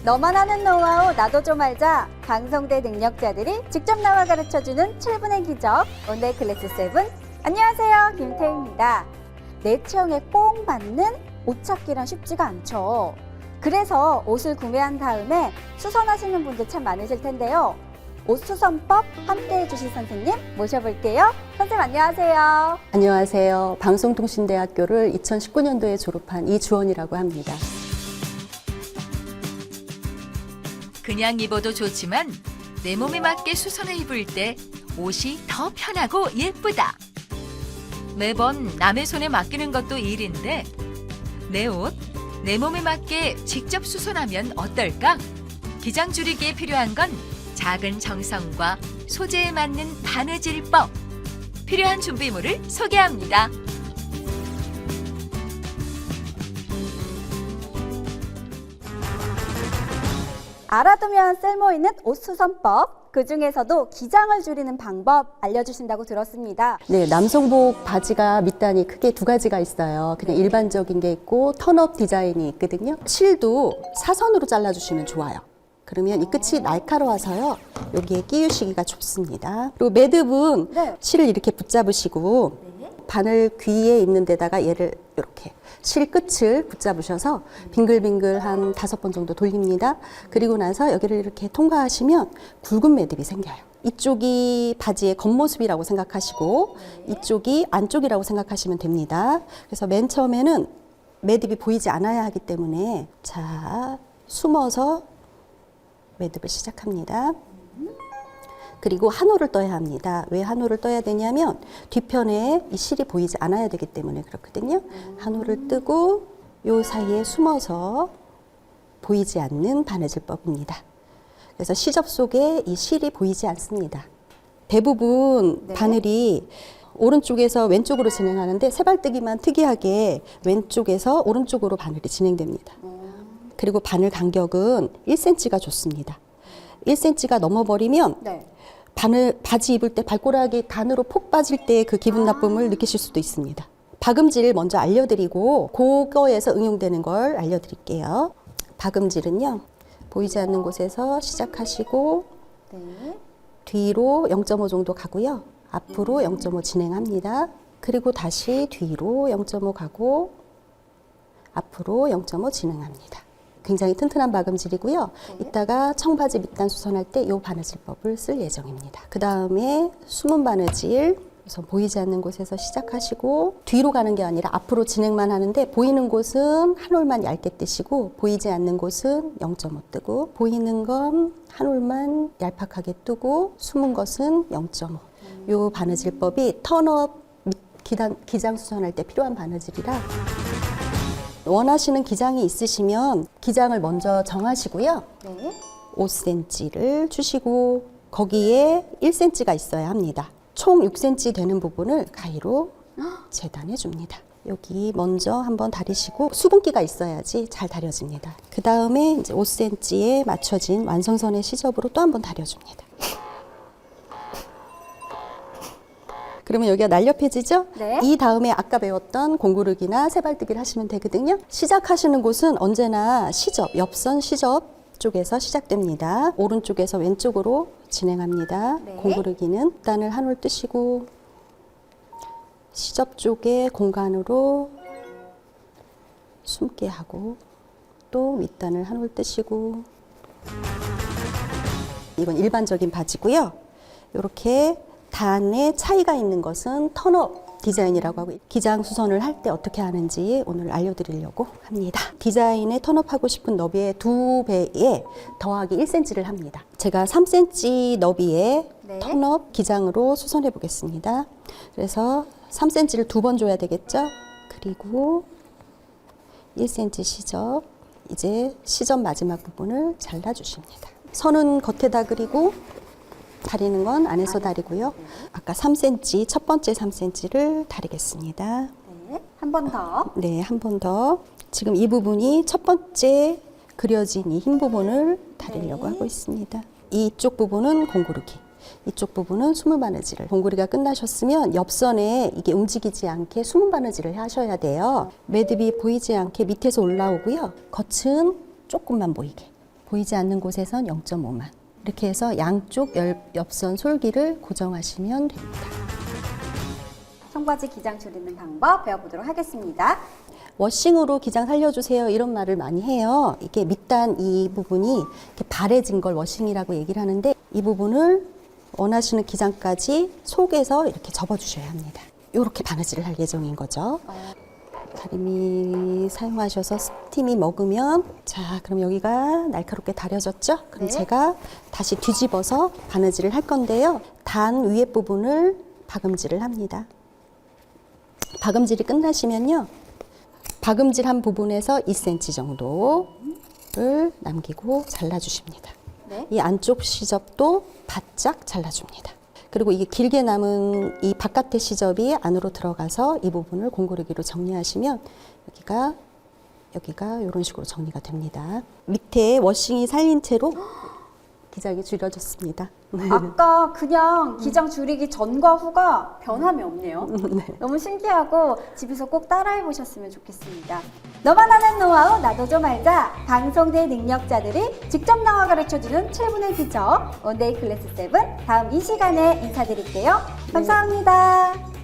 너만 하는 노하우 나도 좀 알자. 방송대 능력자들이 직접 나와 가르쳐주는 7분의 기적. 오늘 클래스 7. 안녕하세요, 김태희입니다. 내 체형에 꼭 맞는 옷 찾기란 쉽지가 않죠. 그래서 옷을 구매한 다음에 수선하시는 분들 참 많으실 텐데요. 옷 수선법 함께 해주실 선생님 모셔볼게요. 선생님 안녕하세요. 안녕하세요. 방송통신대학교를 2019년도에 졸업한 이주원이라고 합니다. 그냥 입어도 좋지만 내 몸에 맞게 수선해 입을 때 옷이 더 편하고 예쁘다. 매번 남의 손에 맡기는 것도 일인데 내 옷, 내 몸에 맞게 직접 수선하면 어떨까? 기장 줄이기에 필요한 건 작은 정성과 소재에 맞는 바느질법. 필요한 준비물을 소개합니다. 알아두면 쓸모있는 옷 수선법. 그 중에서도 기장을 줄이는 방법 알려주신다고 들었습니다. 네, 남성복 바지가 밑단이 크게 두 가지가 있어요. 그냥 일반적인 게 있고 턴업 디자인이 있거든요. 실도 사선으로 잘라주시면 좋아요. 그러면 이 끝이 날카로워서요. 여기에 끼우시기가 좋습니다. 그리고 매듭은 실을 이렇게 붙잡으시고 바늘 귀에 있는 데다가 얘를 이렇게 실 끝을 붙잡으셔서 빙글빙글 한 5번 정도 돌립니다. 그리고 나서 여기를 이렇게 통과하시면 굵은 매듭이 생겨요. 이쪽이 바지의 겉모습이라고 생각하시고 이쪽이 안쪽이라고 생각하시면 됩니다. 그래서 맨 처음에는 매듭이 보이지 않아야 하기 때문에 자, 숨어서 매듭을 시작합니다. 그리고 한 홀을 떠야 합니다. 왜 한 홀을 떠야 되냐면 뒤편에 이 실이 보이지 않아야 되기 때문에 그렇거든요. 한 홀을 뜨고 요 사이에 숨어서 보이지 않는 바느질법입니다. 그래서 시접 속에 이 실이 보이지 않습니다. 대부분 바늘이 오른쪽에서 왼쪽으로 진행하는데 세발뜨기만 특이하게 왼쪽에서 오른쪽으로 바늘이 진행됩니다. 그리고 바늘 간격은 1cm가 좋습니다. 1cm가 넘어버리면 바지 입을 때 발꼬락이 단으로 폭 빠질 때 그 기분 나쁨을 느끼실 수도 있습니다. 박음질 먼저 알려드리고 그거에서 응용되는 걸 알려드릴게요. 박음질은요. 보이지 않는 곳에서 시작하시고 뒤로 0.5 정도 가고요. 앞으로 0.5 진행합니다. 그리고 다시 뒤로 0.5 가고 앞으로 0.5 진행합니다. 굉장히 튼튼한 박음질이고요. 이따가 청바지 밑단 수선할 때 이 바느질법을 쓸 예정입니다. 그 다음에 숨은 바느질, 우선 보이지 않는 곳에서 시작하시고 뒤로 가는 게 아니라 앞으로 진행만 하는데 보이는 곳은 한 홀만 얇게 뜨시고 보이지 않는 곳은 0.5 뜨고 보이는 건 한 홀만 얄팍하게 뜨고 숨은 것은 0.5. 이 바느질법이 턴업 기장 수선할 때 필요한 바느질이라 원하시는 기장이 있으시면 기장을 먼저 정하시고요. 5cm를 주시고 거기에 1cm가 있어야 합니다. 총 6cm 되는 부분을 가위로 재단해 줍니다. 여기 먼저 한번 다리시고 수분기가 있어야지 잘 다려집니다. 그 다음에 이제 5cm에 맞춰진 완성선의 시접으로 또 한번 다려줍니다. 그러면 여기가 날렵해지죠? 이 다음에 아까 배웠던 공구르기나 세발뜨기를 하시면 되거든요. 시작하시는 곳은 언제나 시접, 옆선 시접 쪽에서 시작됩니다. 오른쪽에서 왼쪽으로 진행합니다. 공구르기는 단을 한 홀 뜨시고 시접 쪽의 공간으로 숨게 하고 또 윗단을 한 홀 뜨시고 이건 일반적인 바지고요. 이렇게 단에 차이가 있는 것은 턴업 디자인이라고 하고 기장 수선을 할 때 어떻게 하는지 오늘 알려드리려고 합니다. 디자인에 턴업하고 싶은 너비의 2배에 더하기 1cm를 합니다. 제가 3cm 너비의 턴업 기장으로 수선해 보겠습니다. 그래서 3cm를 2번 줘야 되겠죠? 그리고 1cm 시접, 이제 시접 마지막 부분을 잘라주십니다. 선은 겉에다 그리고 다리는 건 안에서 다리고요. 아까 3cm, 첫 번째 3cm를 다리겠습니다. 한 번 더. 네, 한 번 더. 지금 이 부분이 첫 번째 그려진 이 흰 부분을 다리려고 하고 있습니다. 이쪽 부분은 공구르기, 이쪽 부분은 숨은 바느질을. 공구리가 끝나셨으면 옆선에 이게 움직이지 않게 숨은 바느질을 하셔야 돼요. 매듭이 보이지 않게 밑에서 올라오고요. 겉은 조금만 보이게. 보이지 않는 곳에선 0.5만. 이렇게 해서 양쪽 옆선 솔기를 고정하시면 됩니다. 청바지 기장 줄이는 방법 배워보도록 하겠습니다. 워싱으로 기장 살려주세요 이런 말을 많이 해요. 이게 밑단 이 부분이 이렇게 바래진 걸 워싱이라고 얘기를 하는데 이 부분을 원하시는 기장까지 속에서 이렇게 접어주셔야 합니다. 이렇게 바느질을 할 예정인 거죠. 다리미 사용하셔서 스팀이 먹으면 자 그럼 여기가 날카롭게 다려졌죠? 그럼 네. 제가 다시 뒤집어서 바느질을 할 건데요. 단 위에 부분을 박음질을 합니다. 박음질이 끝나시면요. 박음질한 부분에서 2cm 정도를 남기고 잘라주십니다. 네. 이 안쪽 시접도 바짝 잘라줍니다. 그리고 이게 길게 남은 이 바깥의 시접이 안으로 들어가서 이 부분을 공구르기로 정리하시면 여기가 이런 식으로 정리가 됩니다. 밑에 워싱이 살린 채로 기장이 줄여졌습니다. 아까 그냥 기장 줄이기 전과 후가 변함이 없네요. 네. 너무 신기하고 집에서 꼭 따라해 보셨으면 좋겠습니다. 너만 아는 노하우 나도 좀 알자. 방송대 능력자들이 직접 나와 가르쳐주는 7분의 기적 원데이 클래스 7 다음 이 시간에 인사드릴게요. 감사합니다.